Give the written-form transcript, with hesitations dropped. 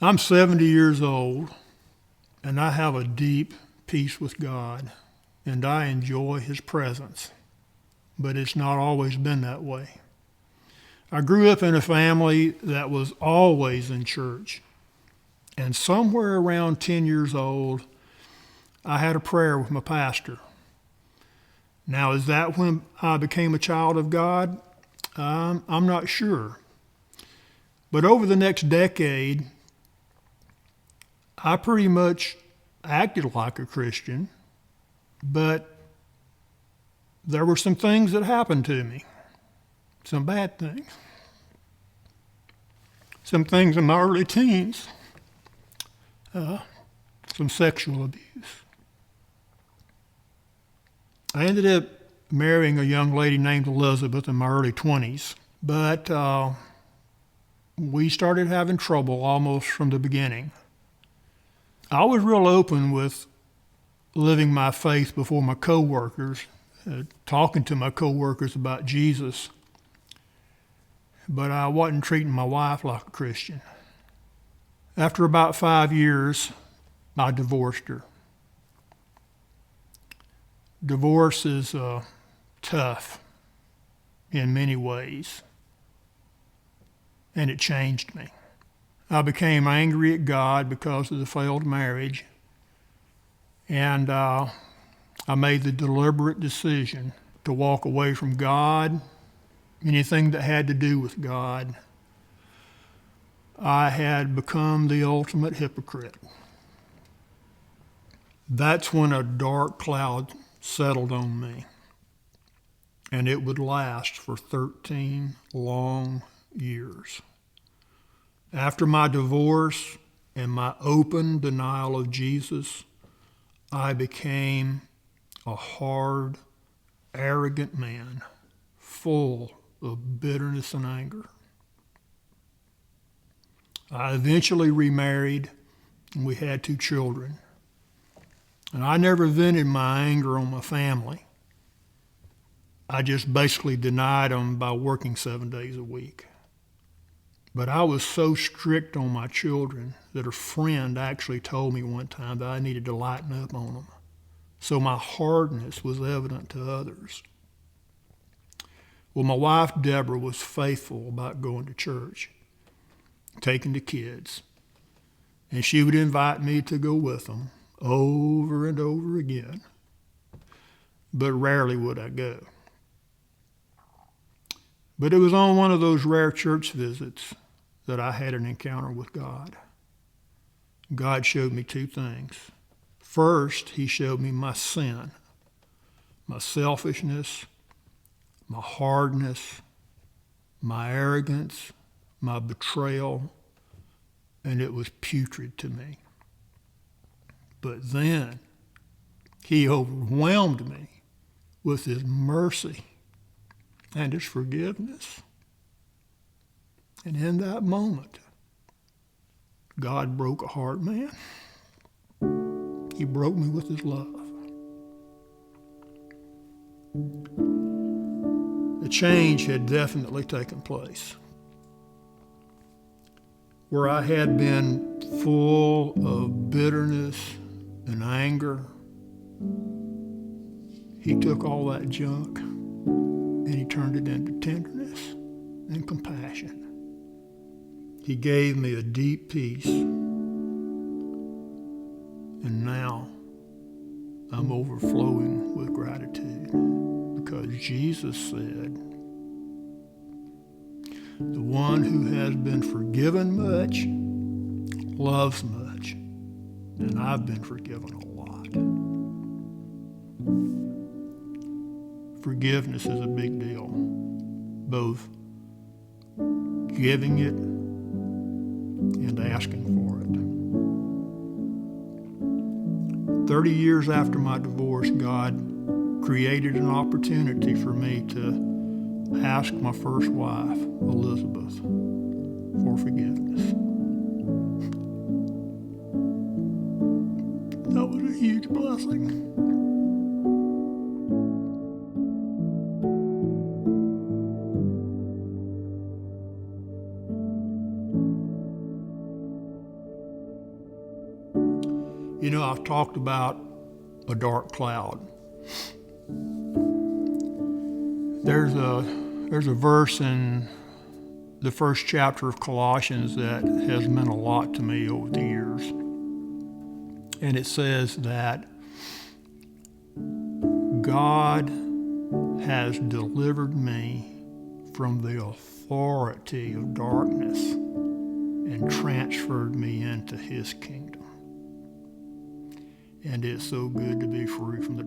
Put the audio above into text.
I'm 70 years old, and I have a deep peace with God, and I enjoy His presence, but it's not always been that way. I grew up in a family that was always in church, and somewhere around 10 years old, I had a prayer with my pastor. Now, is that when I became a child of God? I'm not sure. But over the next decade, I pretty much acted like a Christian, but there were some things that happened to me, some bad things, some things in my early teens, some sexual abuse. I ended up marrying a young lady named Elizabeth in my early 20s, but we started having trouble almost from the beginning. I was real open with living my faith before my coworkers, talking to my coworkers about Jesus, but I wasn't treating my wife like a Christian. After about 5 years, I divorced her. Divorce is tough in many ways, and it changed me. I became angry at God because of the failed marriage, and I made the deliberate decision to walk away from God, anything that had to do with God. I had become the ultimate hypocrite. That's when a dark cloud settled on me, and it would last for 13 long years. After my divorce and my open denial of Jesus, I became a hard, arrogant man, full of bitterness and anger. I eventually remarried, and we had 2 children. And I never vented my anger on my family. I just basically denied them by working 7 days a week. But I was so strict on my children that a friend actually told me one time that I needed to lighten up on them. So my hardness was evident to others. Well, my wife, Deborah, was faithful about going to church, taking the kids. And she would invite me to go with them over and over again. But rarely would I go. But it was on one of those rare church visits that I had an encounter with God. God showed me 2 things. First, He showed me my sin, my selfishness, my hardness, my arrogance, my betrayal, and it was putrid to me. But then He overwhelmed me with His mercy and His forgiveness. And in that moment, God broke a hard man. He broke me with His love. A change had definitely taken place. Where I had been full of bitterness and anger, He took all that junk and He turned it into tenderness and compassion. He gave me a deep peace, and now I'm overflowing with gratitude because Jesus said, the one who has been forgiven much loves much, and I've been forgiven a lot. Forgiveness is a big deal, both giving it and asking for it. 30 years after my divorce, God created an opportunity for me to ask my first wife, Elizabeth, for forgiveness. That was a huge blessing. You know, I've talked about a dark cloud. There's a verse in the first chapter of Colossians that has meant a lot to me over the years. And it says that God has delivered me from the authority of darkness and transferred me into his kingdom. And it's so good to be free from